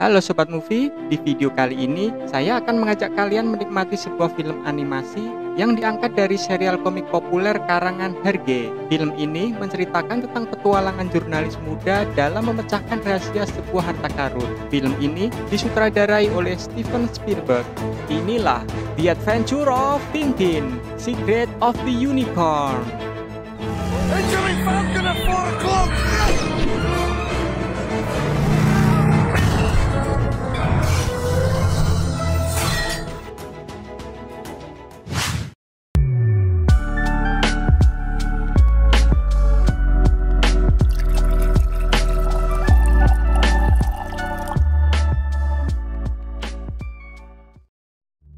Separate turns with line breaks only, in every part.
Halo Sobat Movie, di video kali ini saya akan mengajak kalian menikmati sebuah film animasi yang diangkat dari serial komik populer karangan Hergé. Film ini menceritakan tentang petualangan jurnalis muda dalam memecahkan rahasia sebuah harta karun. Film ini disutradarai oleh Steven Spielberg. Inilah The Adventure of Tintin, Secret of the Unicorn.
Jimmy Falcon at 4 o'clock!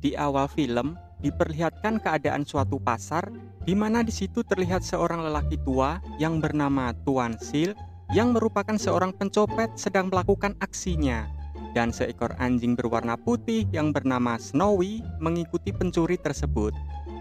Di awal film, diperlihatkan keadaan suatu pasar di mana di situ terlihat seorang lelaki tua yang bernama Tuan Sil yang merupakan seorang pencopet sedang melakukan aksinya, dan seekor anjing berwarna putih yang bernama Snowy mengikuti pencuri tersebut.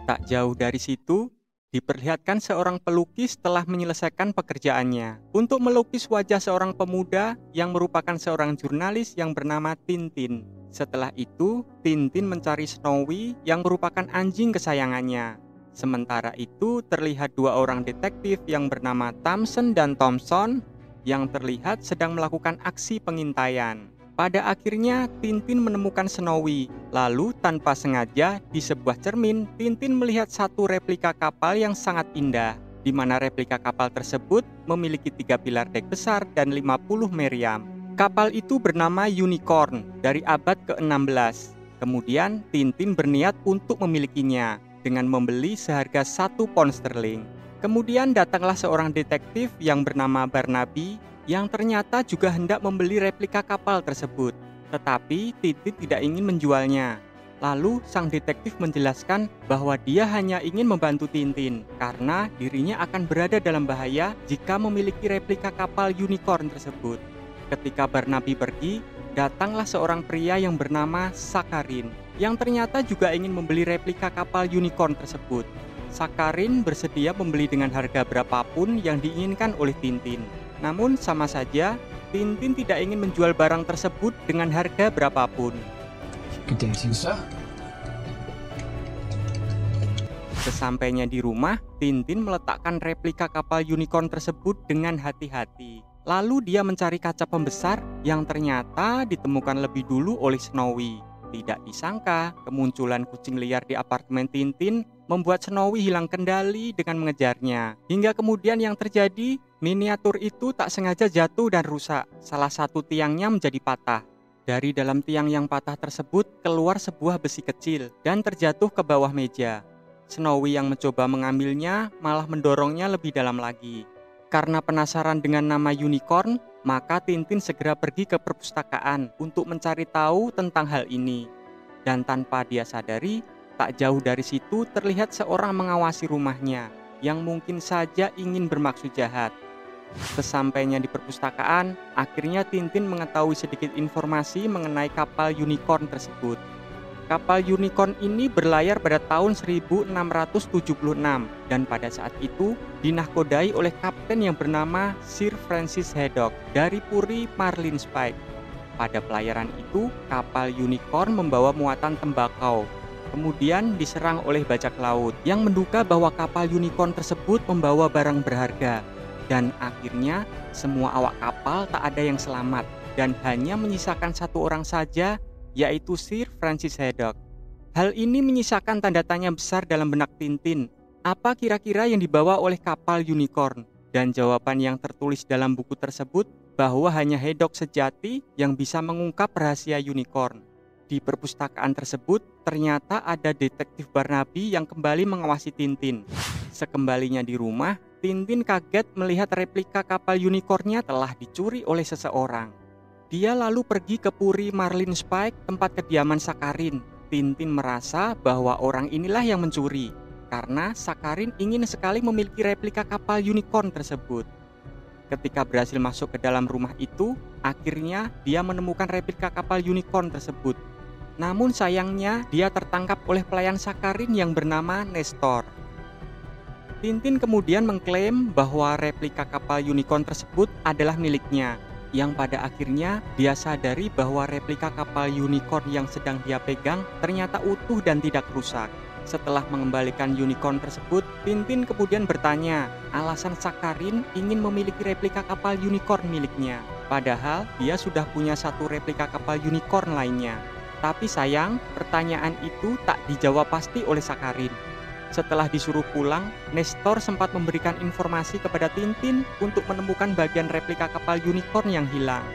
Tak jauh dari situ, diperlihatkan seorang pelukis telah menyelesaikan pekerjaannya untuk melukis wajah seorang pemuda yang merupakan seorang jurnalis yang bernama Tintin. Setelah itu, Tintin mencari Snowy yang merupakan anjing kesayangannya. Sementara itu, terlihat dua orang detektif yang bernama Thompson dan Thompson yang terlihat sedang melakukan aksi pengintaian. Pada akhirnya, Tintin menemukan Snowy. Lalu, tanpa sengaja, di sebuah cermin, Tintin melihat satu replika kapal yang sangat indah, di mana replika kapal tersebut memiliki 3 pilar dek besar dan 50 meriam. Kapal itu bernama Unicorn dari abad ke-16. Kemudian Tintin berniat untuk memilikinya dengan membeli seharga 1 pound sterling. Kemudian datanglah seorang detektif yang bernama Barnaby yang ternyata juga hendak membeli replika kapal tersebut. Tetapi Tintin tidak ingin menjualnya. Lalu sang detektif menjelaskan bahwa dia hanya ingin membantu Tintin karena dirinya akan berada dalam bahaya jika memiliki replika kapal Unicorn tersebut. Ketika Barnaby pergi, datanglah seorang pria yang bernama Sakharin, yang ternyata juga ingin membeli replika kapal Unicorn tersebut. Sakharin bersedia membeli dengan harga berapapun yang diinginkan oleh Tintin. Namun sama saja, Tintin tidak ingin menjual barang tersebut dengan harga berapapun.
Good day to you, sir.
Sesampainya di rumah, Tintin meletakkan replika kapal Unicorn tersebut dengan hati-hati. Lalu dia mencari kaca pembesar yang ternyata ditemukan lebih dulu oleh Snowy. Tidak disangka, kemunculan kucing liar di apartemen Tintin membuat Snowy hilang kendali dengan mengejarnya. Hingga kemudian yang terjadi, miniatur itu tak sengaja jatuh dan rusak. Salah satu tiangnya menjadi patah. Dari dalam tiang yang patah tersebut keluar sebuah besi kecil dan terjatuh ke bawah meja. Snowy yang mencoba mengambilnya malah mendorongnya lebih dalam lagi. Karena penasaran dengan nama Unicorn, maka Tintin segera pergi ke perpustakaan untuk mencari tahu tentang hal ini. Dan tanpa dia sadari, tak jauh dari situ terlihat seorang mengawasi rumahnya yang mungkin saja ingin bermaksud jahat. Sesampainya di perpustakaan, akhirnya Tintin mengetahui sedikit informasi mengenai kapal Unicorn tersebut. Kapal Unicorn ini berlayar pada tahun 1676 dan pada saat itu dinahkodai oleh kapten yang bernama Sir Francis Haddock dari Puri Marlinspike. Pada pelayaran itu, kapal Unicorn membawa muatan tembakau. Kemudian diserang oleh bajak laut yang menduga bahwa kapal Unicorn tersebut membawa barang berharga. Dan akhirnya semua awak kapal tak ada yang selamat dan hanya menyisakan satu orang saja, yaitu Sir Francis Haddock. Hal ini menyisakan tanda tanya besar dalam benak Tintin. Apa kira-kira yang dibawa oleh kapal Unicorn? Dan jawaban yang tertulis dalam buku tersebut bahwa hanya Haddock sejati yang bisa mengungkap rahasia Unicorn. Di perpustakaan tersebut ternyata ada detektif Barnaby yang kembali mengawasi Tintin. Sekembalinya di rumah, Tintin kaget melihat replika kapal Unicorn-nya telah dicuri oleh seseorang. Dia lalu pergi ke Puri Marlinspike, tempat kediaman Sakharin. Tintin merasa bahwa orang inilah yang mencuri, karena Sakharin ingin sekali memiliki replika kapal Unicorn tersebut. Ketika berhasil masuk ke dalam rumah itu, akhirnya dia menemukan replika kapal Unicorn tersebut. Namun sayangnya, dia tertangkap oleh pelayan Sakharin yang bernama Nestor. Tintin kemudian mengklaim bahwa replika kapal Unicorn tersebut adalah miliknya. yang pada akhirnya dia sadari bahwa replika kapal unicorn yang sedang dia pegang ternyata utuh dan tidak rusak. Setelah mengembalikan unicorn tersebut, Tintin kemudian bertanya alasan Sakharin ingin memiliki replika kapal unicorn miliknya. Padahal dia sudah punya satu replika kapal unicorn lainnya. Tapi sayang, pertanyaan itu tak dijawab pasti oleh Sakharin. Setelah disuruh pulang, Nestor sempat memberikan informasi kepada Tintin untuk menemukan bagian replika kapal unicorn yang hilang.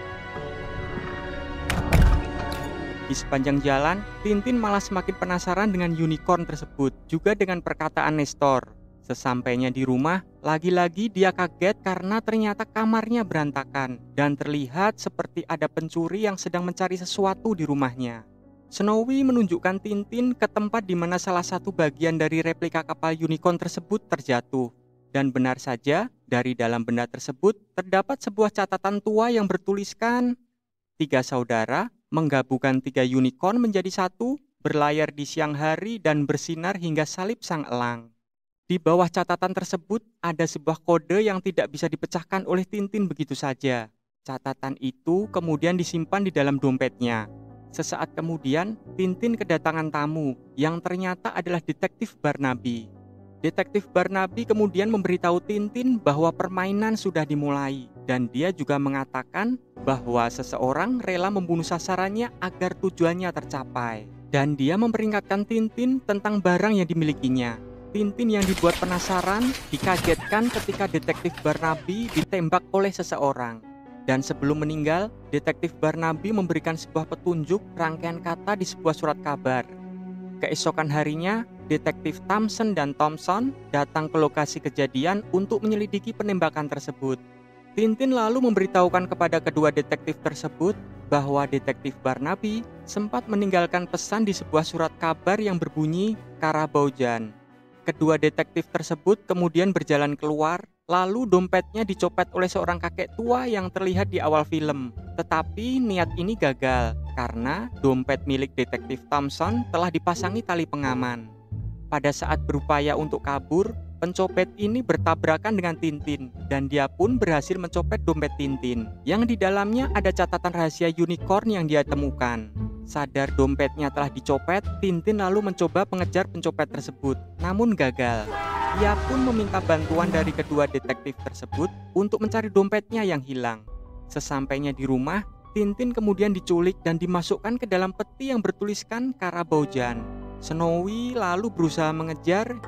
Di sepanjang jalan, Tintin malah semakin penasaran dengan unicorn tersebut, juga dengan perkataan Nestor. Sesampainya di rumah, lagi-lagi dia kaget karena ternyata kamarnya berantakan dan terlihat seperti ada pencuri yang sedang mencari sesuatu di rumahnya. Snowy menunjukkan Tintin ke tempat di mana salah satu bagian dari replika kapal unicorn tersebut terjatuh. Dan benar saja, dari dalam benda tersebut terdapat sebuah catatan tua yang bertuliskan 3 saudara menggabungkan 3 unicorn menjadi satu, berlayar di siang hari dan bersinar hingga salib sang elang. Di bawah catatan tersebut ada sebuah kode yang tidak bisa dipecahkan oleh Tintin begitu saja. Catatan itu kemudian disimpan di dalam dompetnya. Sesaat kemudian, Tintin kedatangan tamu yang ternyata adalah Detektif Barnaby. Detektif Barnaby kemudian memberitahu Tintin bahwa permainan sudah dimulai dan dia juga mengatakan bahwa seseorang rela membunuh sasarannya agar tujuannya tercapai. Dan dia memperingatkan Tintin tentang barang yang dimilikinya. Tintin yang dibuat penasaran dikagetkan ketika Detektif Barnaby ditembak oleh seseorang. Dan sebelum meninggal, Detektif Barnaby memberikan sebuah petunjuk rangkaian kata di sebuah surat kabar. Keesokan harinya, Detektif Thompson dan Thompson datang ke lokasi kejadian untuk menyelidiki penembakan tersebut. Tintin lalu memberitahukan kepada kedua detektif tersebut bahwa Detektif Barnaby sempat meninggalkan pesan di sebuah surat kabar yang berbunyi Karabojan. Kedua detektif tersebut kemudian berjalan keluar, lalu dompetnya dicopet oleh seorang kakek tua yang terlihat di awal film. Tetapi niat ini gagal karena dompet milik Detektif Thompson telah dipasangi tali pengaman. Pada saat berupaya untuk kabur, pencopet ini bertabrakan dengan Tintin dan dia pun berhasil mencopet dompet Tintin yang di dalamnya ada catatan rahasia unicorn yang dia temukan. Sadar dompetnya telah dicopet, Tintin lalu mencoba mengejar pencopet tersebut, namun gagal. Ia pun meminta bantuan dari kedua detektif tersebut untuk mencari dompetnya yang hilang. Sesampainya di rumah, Tintin kemudian diculik dan dimasukkan ke dalam peti yang bertuliskan Karabojan. Snowy lalu berusaha mengejar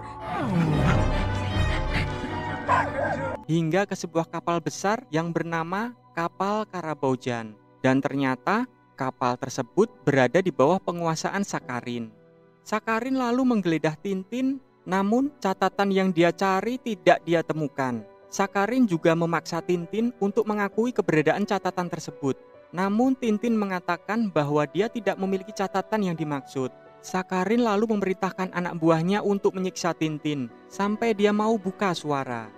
hingga ke sebuah kapal besar yang bernama kapal Karabojan. Dan ternyata kapal tersebut berada di bawah penguasaan Sakharin. Sakharin lalu menggeledah Tintin, namun catatan yang dia cari tidak dia temukan. Sakharin juga memaksa Tintin untuk mengakui keberadaan catatan tersebut. Namun Tintin mengatakan bahwa dia tidak memiliki catatan yang dimaksud. Sakharin lalu memerintahkan anak buahnya untuk menyiksa Tintin sampai dia mau buka suara.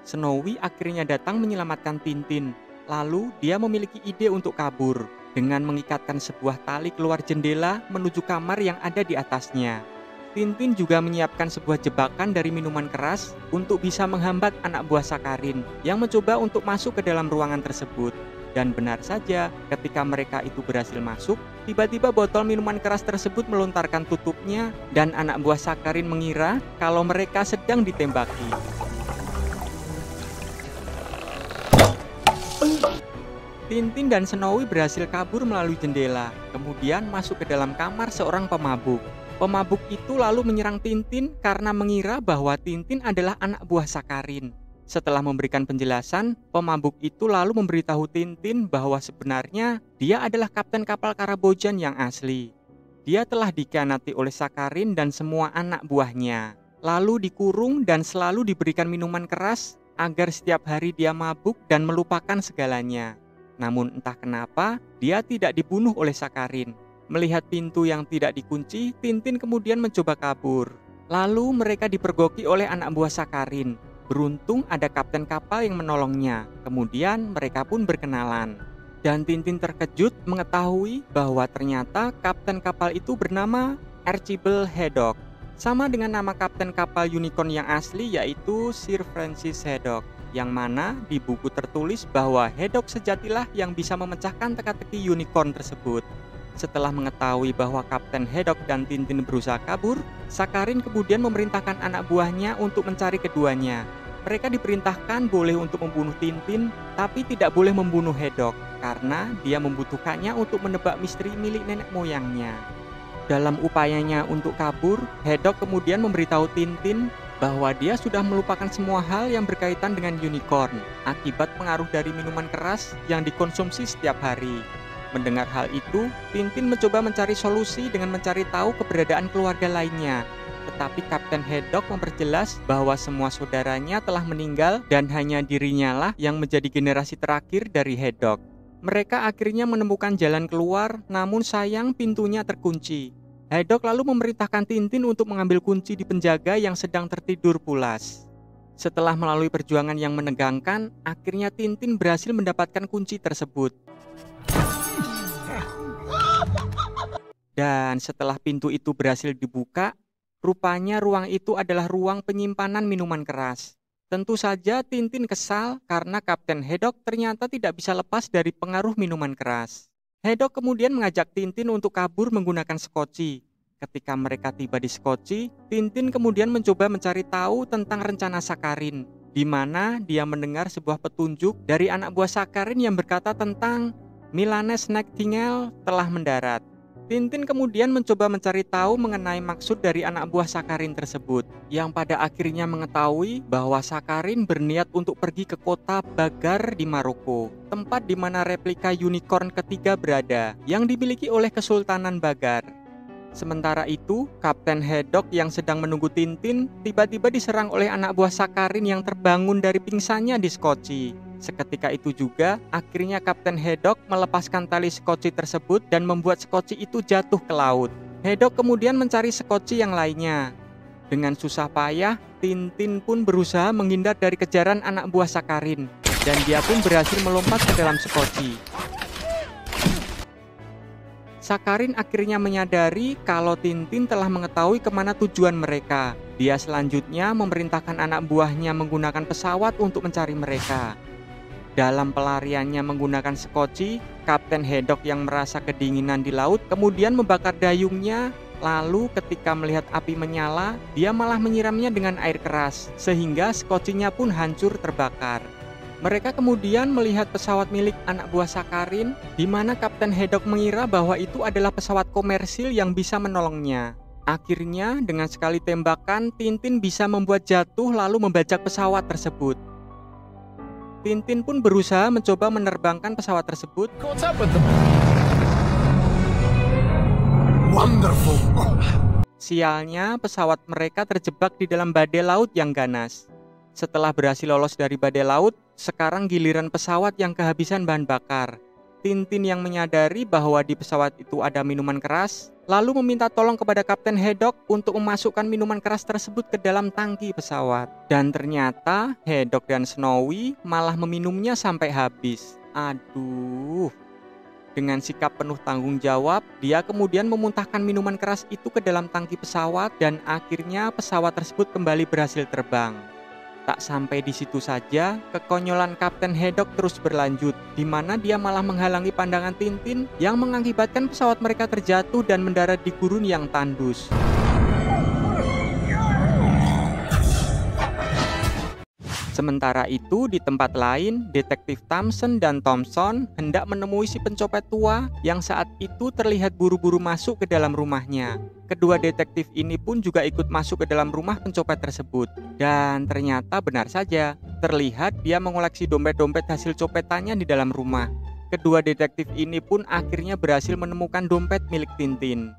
Snowy akhirnya datang menyelamatkan Tintin. Lalu dia memiliki ide untuk kabur dengan mengikatkan sebuah tali keluar jendela menuju kamar yang ada di atasnya. Tintin juga menyiapkan sebuah jebakan dari minuman keras untuk bisa menghambat anak buah Sakharin yang mencoba untuk masuk ke dalam ruangan tersebut. Dan benar saja, ketika mereka itu berhasil masuk, tiba-tiba botol minuman keras tersebut melontarkan tutupnya dan anak buah Sakharin mengira kalau mereka sedang ditembaki. Tintin dan Snowy berhasil kabur melalui jendela, kemudian masuk ke dalam kamar seorang pemabuk. Pemabuk itu lalu menyerang Tintin karena mengira bahwa Tintin adalah anak buah Sakharin. Setelah memberikan penjelasan, pemabuk itu lalu memberitahu Tintin bahwa sebenarnya dia adalah kapten kapal Karabojan yang asli. Dia telah dikhianati oleh Sakharin dan semua anak buahnya, lalu dikurung dan selalu diberikan minuman keras agar setiap hari dia mabuk dan melupakan segalanya. Namun entah kenapa, dia tidak dibunuh oleh Sakharin. Melihat pintu yang tidak dikunci, Tintin kemudian mencoba kabur. Lalu mereka dipergoki oleh anak buah Sakharin. Beruntung ada kapten kapal yang menolongnya. Kemudian mereka pun berkenalan. Dan Tintin terkejut mengetahui bahwa ternyata kapten kapal itu bernama Archibald Haddock. Sama dengan nama kapten kapal unicorn yang asli yaitu Sir Francis Haddock. yang mana di buku tertulis bahwa Haddock sejatilah yang bisa memecahkan teka-teki unicorn tersebut. Setelah mengetahui bahwa Kapten Haddock dan Tintin berusaha kabur, Sakharin kemudian memerintahkan anak buahnya untuk mencari keduanya. Mereka diperintahkan boleh untuk membunuh Tintin, tapi tidak boleh membunuh Haddock, karena dia membutuhkannya untuk menebak misteri milik nenek moyangnya. Dalam upayanya untuk kabur, Haddock kemudian memberitahu Tintin bahwa dia sudah melupakan semua hal yang berkaitan dengan unicorn, akibat pengaruh dari minuman keras yang dikonsumsi setiap hari. Mendengar hal itu, Tintin mencoba mencari solusi dengan mencari tahu keberadaan keluarga lainnya. Tetapi Kapten Haddock memperjelas bahwa semua saudaranya telah meninggal dan hanya dirinya lah yang menjadi generasi terakhir dari Haddock. Mereka akhirnya menemukan jalan keluar, namun sayang pintunya terkunci. Haddock lalu memerintahkan Tintin untuk mengambil kunci di penjaga yang sedang tertidur pulas. Setelah melalui perjuangan yang menegangkan, akhirnya Tintin berhasil mendapatkan kunci tersebut. Dan setelah pintu itu berhasil dibuka, rupanya ruang itu adalah ruang penyimpanan minuman keras. Tentu saja Tintin kesal karena Kapten Haddock ternyata tidak bisa lepas dari pengaruh minuman keras. Haddock kemudian mengajak Tintin untuk kabur menggunakan skoci. Ketika mereka tiba di skoci, Tintin kemudian mencoba mencari tahu tentang rencana Sakharin, di mana dia mendengar sebuah petunjuk dari anak buah Sakharin yang berkata tentang Milanese Nightingale telah mendarat. Tintin kemudian mencoba mencari tahu mengenai maksud dari anak buah Sakharin tersebut, yang pada akhirnya mengetahui bahwa Sakharin berniat untuk pergi ke kota Bagar di Maroko, tempat di mana replika unicorn ketiga berada, yang dimiliki oleh Kesultanan Bagar. Sementara itu, Kapten Haddock yang sedang menunggu Tintin tiba-tiba diserang oleh anak buah Sakharin yang terbangun dari pingsannya di skoci. Seketika itu juga, akhirnya Kapten Haddock melepaskan tali skoci tersebut dan membuat skoci itu jatuh ke laut. Haddock kemudian mencari skoci yang lainnya. Dengan susah payah, Tintin pun berusaha menghindar dari kejaran anak buah Sakharin, dan dia pun berhasil melompat ke dalam skoci. Sakharin akhirnya menyadari kalau Tintin telah mengetahui kemana tujuan mereka. Dia selanjutnya memerintahkan anak buahnya menggunakan pesawat untuk mencari mereka. Dalam pelariannya menggunakan skoci, Kapten Haddock yang merasa kedinginan di laut kemudian membakar dayungnya. Lalu ketika melihat api menyala, dia malah menyiramnya dengan air keras, sehingga skocinya pun hancur terbakar. Mereka kemudian melihat pesawat milik anak buah Sakharin, di mana Kapten Haddock mengira bahwa itu adalah pesawat komersil yang bisa menolongnya. Akhirnya, dengan sekali tembakan, Tintin bisa membuat jatuh lalu membajak pesawat tersebut. Tintin pun berusaha mencoba menerbangkan pesawat tersebut.
Wonderful.
Sialnya, pesawat mereka terjebak di dalam badai laut yang ganas. Setelah berhasil lolos dari badai laut, sekarang giliran pesawat yang kehabisan bahan bakar. Tintin yang menyadari bahwa di pesawat itu ada minuman keras, lalu meminta tolong kepada Kapten Haddock untuk memasukkan minuman keras tersebut ke dalam tangki pesawat. Dan ternyata Haddock dan Snowy malah meminumnya sampai habis. Aduh. Dengan sikap penuh tanggung jawab, dia kemudian memuntahkan minuman keras itu ke dalam tangki pesawat dan akhirnya pesawat tersebut kembali berhasil terbang. Tak sampai di situ saja, kekonyolan Kapten Haddock terus berlanjut, di mana dia malah menghalangi pandangan Tintin yang mengakibatkan pesawat mereka terjatuh dan mendarat di gurun yang tandus. Sementara itu, di tempat lain, Detektif Thompson dan Thompson hendak menemui si pencopet tua yang saat itu terlihat buru-buru masuk ke dalam rumahnya. Kedua detektif ini pun juga ikut masuk ke dalam rumah pencopet tersebut. Dan ternyata benar saja, terlihat dia mengoleksi dompet-dompet hasil copetannya di dalam rumah. Kedua detektif ini pun akhirnya berhasil menemukan dompet milik Tintin.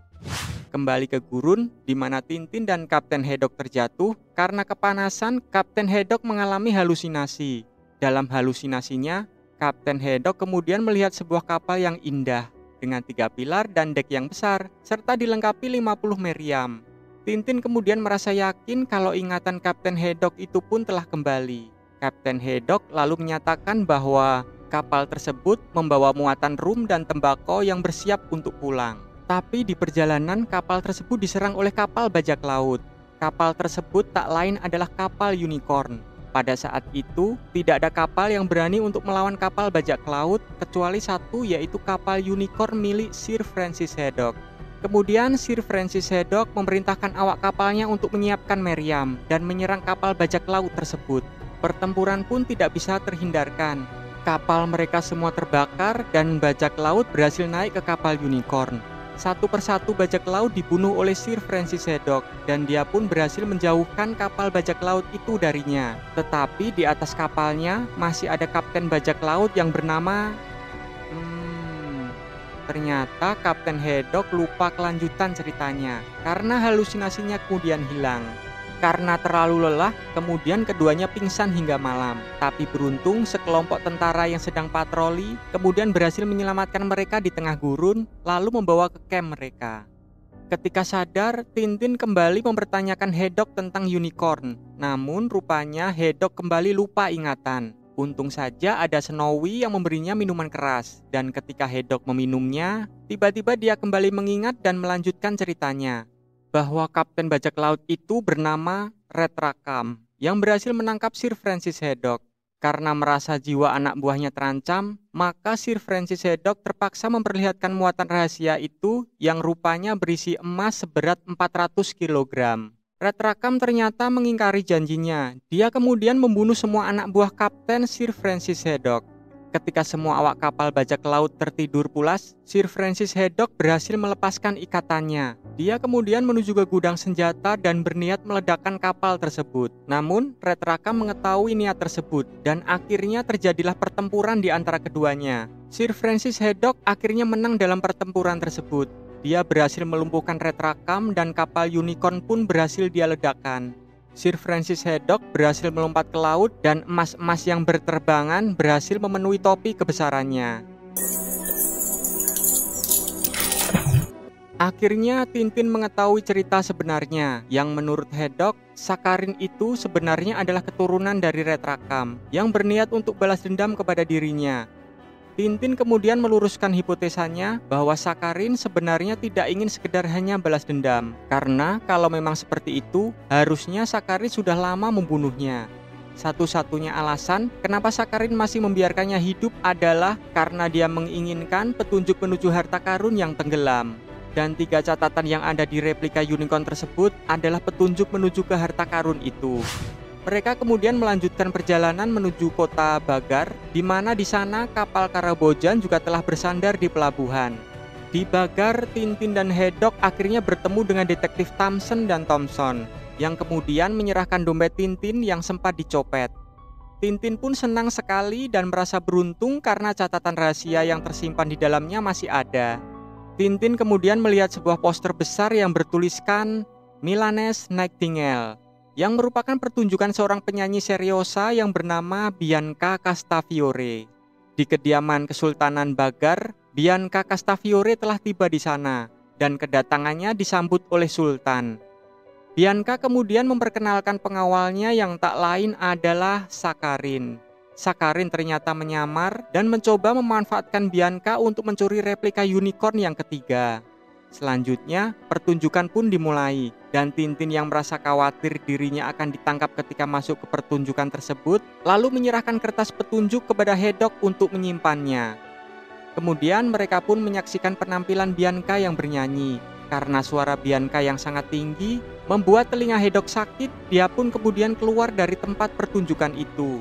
Kembali ke gurun, di mana Tintin dan Kapten Haddock terjatuh. Karena kepanasan, Kapten Haddock mengalami halusinasi. Dalam halusinasinya, Kapten Haddock kemudian melihat sebuah kapal yang indah, dengan 3 pilar dan dek yang besar, serta dilengkapi 50 meriam. Tintin kemudian merasa yakin kalau ingatan Kapten Haddock itu pun telah kembali. Kapten Haddock lalu menyatakan bahwa kapal tersebut membawa muatan rum dan tembakau yang bersiap untuk pulang. Tapi di perjalanan kapal tersebut diserang oleh kapal bajak laut. Kapal tersebut tak lain adalah kapal unicorn. Pada saat itu, tidak ada kapal yang berani untuk melawan kapal bajak laut kecuali satu, yaitu kapal unicorn milik Sir Francis Haddock. Kemudian Sir Francis Haddock memerintahkan awak kapalnya untuk menyiapkan meriam dan menyerang kapal bajak laut tersebut. Pertempuran pun tidak bisa terhindarkan. Kapal mereka semua terbakar dan bajak laut berhasil naik ke kapal unicorn. Satu persatu bajak laut dibunuh oleh Sir Francis Haddock dan dia pun berhasil menjauhkan kapal bajak laut itu darinya. Tetapi di atas kapalnya masih ada kapten bajak laut yang bernama... Ternyata Kapten Haddock lupa kelanjutan ceritanya karena halusinasinya kemudian hilang. Karena terlalu lelah, kemudian keduanya pingsan hingga malam. Tapi beruntung sekelompok tentara yang sedang patroli kemudian berhasil menyelamatkan mereka di tengah gurun, lalu membawa ke camp mereka. Ketika sadar, Tintin kembali mempertanyakan Haddock tentang unicorn. Namun rupanya Haddock kembali lupa ingatan. Untung saja ada Snowy yang memberinya minuman keras. Dan ketika Haddock meminumnya, tiba-tiba dia kembali mengingat dan melanjutkan ceritanya. Bahwa kapten bajak laut itu bernama Red Rackham yang berhasil menangkap Sir Francis Haddock. Karena merasa jiwa anak buahnya terancam, maka Sir Francis Haddock terpaksa memperlihatkan muatan rahasia itu yang rupanya berisi emas seberat 400 kg. Red Rackham ternyata mengingkari janjinya. Dia kemudian membunuh semua anak buah kapten Sir Francis Haddock. Ketika semua awak kapal bajak laut tertidur pulas, Sir Francis Haddock berhasil melepaskan ikatannya. Dia kemudian menuju ke gudang senjata dan berniat meledakkan kapal tersebut. Namun, Red Rackham mengetahui niat tersebut dan akhirnya terjadilah pertempuran di antara keduanya. Sir Francis Haddock akhirnya menang dalam pertempuran tersebut. Dia berhasil melumpuhkan Red Rackham dan kapal unicorn pun berhasil dia ledakkan. Sir Francis Haddock berhasil melompat ke laut dan emas-emas yang berterbangan berhasil memenuhi topi kebesarannya. Akhirnya Tintin mengetahui cerita sebenarnya yang menurut Haddock, Sakharin itu sebenarnya adalah keturunan dari Red Rackham yang berniat untuk balas dendam kepada dirinya. Tintin kemudian meluruskan hipotesanya bahwa Sakharin sebenarnya tidak ingin sekedar hanya balas dendam. Karena kalau memang seperti itu, harusnya Sakharin sudah lama membunuhnya. Satu-satunya alasan kenapa Sakharin masih membiarkannya hidup adalah karena dia menginginkan petunjuk menuju harta karun yang tenggelam. Dan 3 catatan yang ada di replika unicorn tersebut adalah petunjuk menuju ke harta karun itu. Mereka kemudian melanjutkan perjalanan menuju kota Bagar, di mana di sana kapal Karabojan juga telah bersandar di pelabuhan. Di Bagar, Tintin dan Haddock akhirnya bertemu dengan detektif Thompson dan Thompson, yang kemudian menyerahkan dompet Tintin yang sempat dicopet. Tintin pun senang sekali dan merasa beruntung karena catatan rahasia yang tersimpan di dalamnya masih ada. Tintin kemudian melihat sebuah poster besar yang bertuliskan Milanese Nightingale, yang merupakan pertunjukan seorang penyanyi seriosa yang bernama Bianca Castafiore. Di kediaman Kesultanan Bagar, Bianca Castafiore telah tiba di sana, dan kedatangannya disambut oleh Sultan. Bianca kemudian memperkenalkan pengawalnya yang tak lain adalah Sakharin. Sakharin ternyata menyamar dan mencoba memanfaatkan Bianca untuk mencuri replika unicorn yang ketiga. Selanjutnya, pertunjukan pun dimulai, dan Tintin yang merasa khawatir dirinya akan ditangkap ketika masuk ke pertunjukan tersebut, lalu menyerahkan kertas petunjuk kepada Haddock untuk menyimpannya. Kemudian mereka pun menyaksikan penampilan Bianca yang bernyanyi. Karena suara Bianca yang sangat tinggi, membuat telinga Haddock sakit, dia pun kemudian keluar dari tempat pertunjukan itu.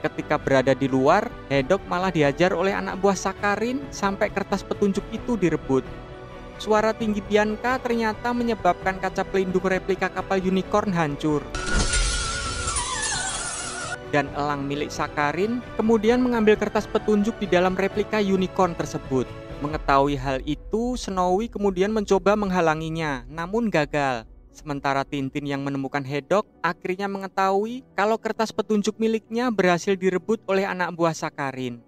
Ketika berada di luar, Haddock malah dihajar oleh anak buah Sakharin sampai kertas petunjuk itu direbut. Suara tinggi Bianca ternyata menyebabkan kaca pelindung replika kapal unicorn hancur. Dan elang milik Sakharin kemudian mengambil kertas petunjuk di dalam replika unicorn tersebut. Mengetahui hal itu, Snowy kemudian mencoba menghalanginya, namun gagal. Sementara Tintin yang menemukan Haddock akhirnya mengetahui kalau kertas petunjuk miliknya berhasil direbut oleh anak buah Sakharin.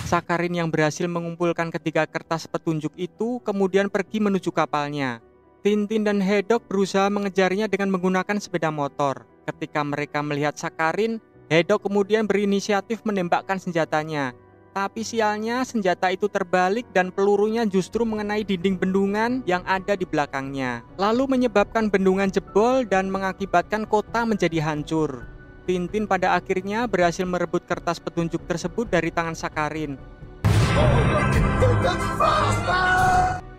Sakharin yang berhasil mengumpulkan ketiga kertas petunjuk itu kemudian pergi menuju kapalnya. Tintin dan Haddock berusaha mengejarnya dengan menggunakan sepeda motor. Ketika mereka melihat Sakharin, Haddock kemudian berinisiatif menembakkan senjatanya. Tapi sialnya senjata itu terbalik dan pelurunya justru mengenai dinding bendungan yang ada di belakangnya. Lalu menyebabkan bendungan jebol dan mengakibatkan kota menjadi hancur. Tintin pada akhirnya berhasil merebut kertas petunjuk tersebut dari tangan Sakarin.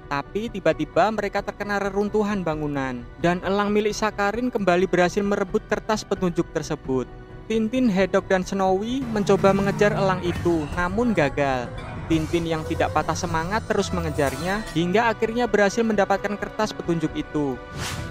Tapi tiba-tiba mereka terkena reruntuhan bangunan, dan elang milik Sakarin kembali berhasil merebut kertas petunjuk tersebut. Tintin, Hedok, dan Snowy mencoba mengejar elang itu, namun gagal. Tintin yang tidak patah semangat terus mengejarnya, hingga akhirnya berhasil mendapatkan kertas petunjuk itu.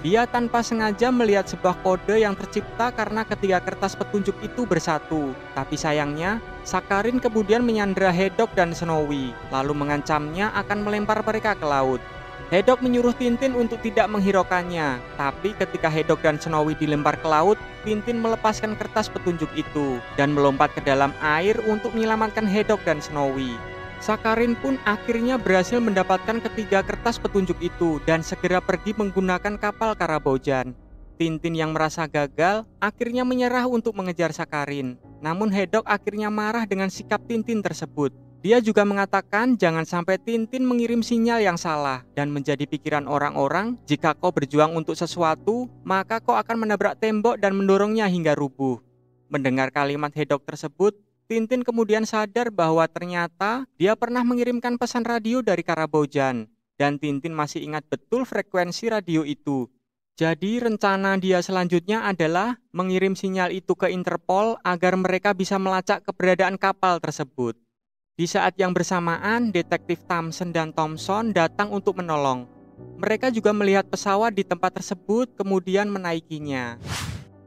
Dia tanpa sengaja melihat sebuah kode yang tercipta karena ketiga kertas petunjuk itu bersatu. Tapi sayangnya, Sakarin kemudian menyandera Hedok dan Snowy, lalu mengancamnya akan melempar mereka ke laut. Hedok menyuruh Tintin untuk tidak menghiraukannya, tapi ketika Hedok dan Snowy dilempar ke laut, Tintin melepaskan kertas petunjuk itu dan melompat ke dalam air untuk menyelamatkan Hedok dan Snowy. Sakarin pun akhirnya berhasil mendapatkan ketiga kertas petunjuk itu dan segera pergi menggunakan kapal Karabojan. Tintin yang merasa gagal akhirnya menyerah untuk mengejar Sakarin. Namun Hedok akhirnya marah dengan sikap Tintin tersebut. Dia juga mengatakan jangan sampai Tintin mengirim sinyal yang salah dan menjadi pikiran orang-orang jika kau berjuang untuk sesuatu, maka kau akan menabrak tembok dan mendorongnya hingga rubuh. Mendengar kalimat Hedok tersebut, Tintin kemudian sadar bahwa ternyata dia pernah mengirimkan pesan radio dari Karabojan, dan Tintin masih ingat betul frekuensi radio itu. Jadi rencana dia selanjutnya adalah mengirim sinyal itu ke Interpol agar mereka bisa melacak keberadaan kapal tersebut. Di saat yang bersamaan, detektif Thompson dan Thompson datang untuk menolong. Mereka juga melihat pesawat di tempat tersebut kemudian menaikinya.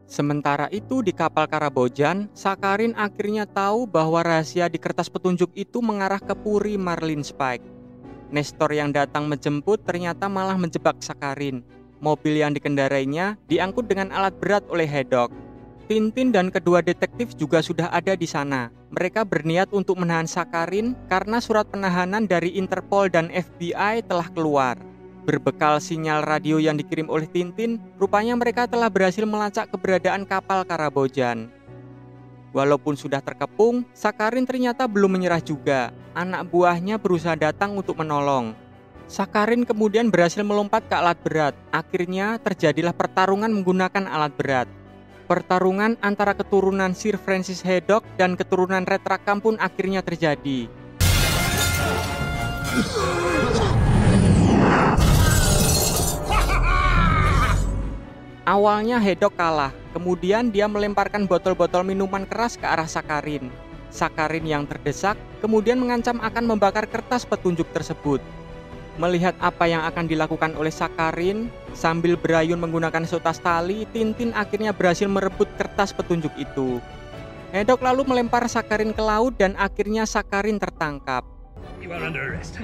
Sementara itu di kapal Karabojan, Sakarin akhirnya tahu bahwa rahasia di kertas petunjuk itu mengarah ke Puri Marlinspike. Nestor yang datang menjemput ternyata malah menjebak Sakarin. Mobil yang dikendarainya diangkut dengan alat berat oleh Hedok. Tintin dan kedua detektif juga sudah ada di sana. Mereka berniat untuk menahan Sakarin karena surat penahanan dari Interpol dan FBI telah keluar. Berbekal sinyal radio yang dikirim oleh Tintin, rupanya mereka telah berhasil melacak keberadaan kapal Karabojan. Walaupun sudah terkepung, Sakarin ternyata belum menyerah juga. Anak buahnya berusaha datang untuk menolong. Sakarin kemudian berhasil melompat ke alat berat. Akhirnya terjadilah pertarungan menggunakan alat berat. Pertarungan antara keturunan Sir Francis Hedok dan keturunan Red Rackham pun akhirnya terjadi. Awalnya Hedok kalah, kemudian dia melemparkan botol-botol minuman keras ke arah Sakarin. Sakarin yang terdesak kemudian mengancam akan membakar kertas petunjuk tersebut. Melihat apa yang akan dilakukan oleh Sakarin, sambil berayun menggunakan seotas tali, Tintin akhirnya berhasil merebut kertas petunjuk itu. Hedok lalu melempar Sakarin ke laut dan akhirnya Sakarin tertangkap.
You are under arrest.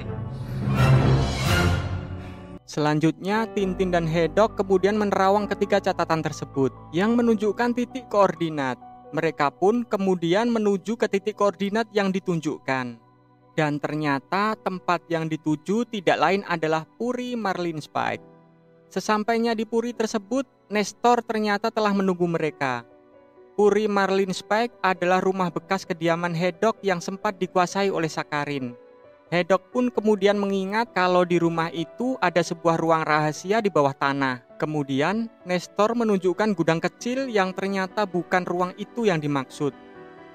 Selanjutnya, Tintin dan Hedok kemudian menerawang ketiga catatan tersebut yang menunjukkan titik koordinat. Mereka pun kemudian menuju ke titik koordinat yang ditunjukkan. Dan ternyata tempat yang dituju tidak lain adalah Puri Marlinspike. Sesampainya di Puri tersebut, Nestor ternyata telah menunggu mereka. Puri Marlinspike adalah rumah bekas kediaman Hedok yang sempat dikuasai oleh Sakarin. Hedok pun kemudian mengingat kalau di rumah itu ada sebuah ruang rahasia di bawah tanah. Kemudian, Nestor menunjukkan gudang kecil yang ternyata bukan ruang itu yang dimaksud.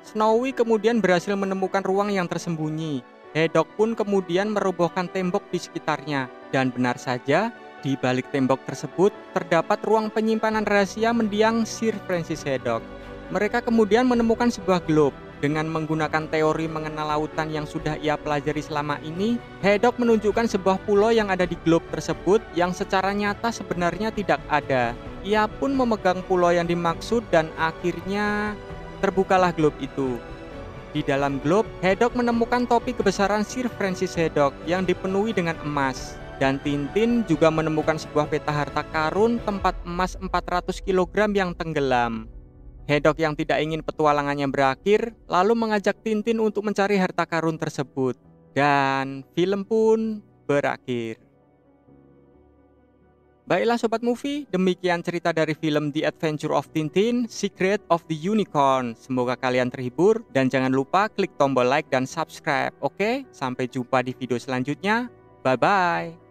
Snowy kemudian berhasil menemukan ruang yang tersembunyi. Hedok pun kemudian merobohkan tembok di sekitarnya. Dan benar saja, di balik tembok tersebut terdapat ruang penyimpanan rahasia mendiang Sir Francis Hedok. Mereka kemudian menemukan sebuah globe. Dengan menggunakan teori mengenal lautan yang sudah ia pelajari selama ini, Hedok menunjukkan sebuah pulau yang ada di globe tersebut yang secara nyata sebenarnya tidak ada. Ia pun memegang pulau yang dimaksud dan akhirnya terbukalah globe itu. Di dalam globe, Hedok menemukan topi kebesaran Sir Francis Hedok yang dipenuhi dengan emas. Dan Tintin juga menemukan sebuah peta harta karun tempat emas 400 kg yang tenggelam. Hedok yang tidak ingin petualangannya berakhir, lalu mengajak Tintin untuk mencari harta karun tersebut. Dan film pun berakhir. Baiklah Sobat Movie, demikian cerita dari film The Adventure of Tintin, Secret of the Unicorn. Semoga kalian terhibur, dan jangan lupa klik tombol like dan subscribe. Oke, sampai jumpa di video selanjutnya. Bye-bye.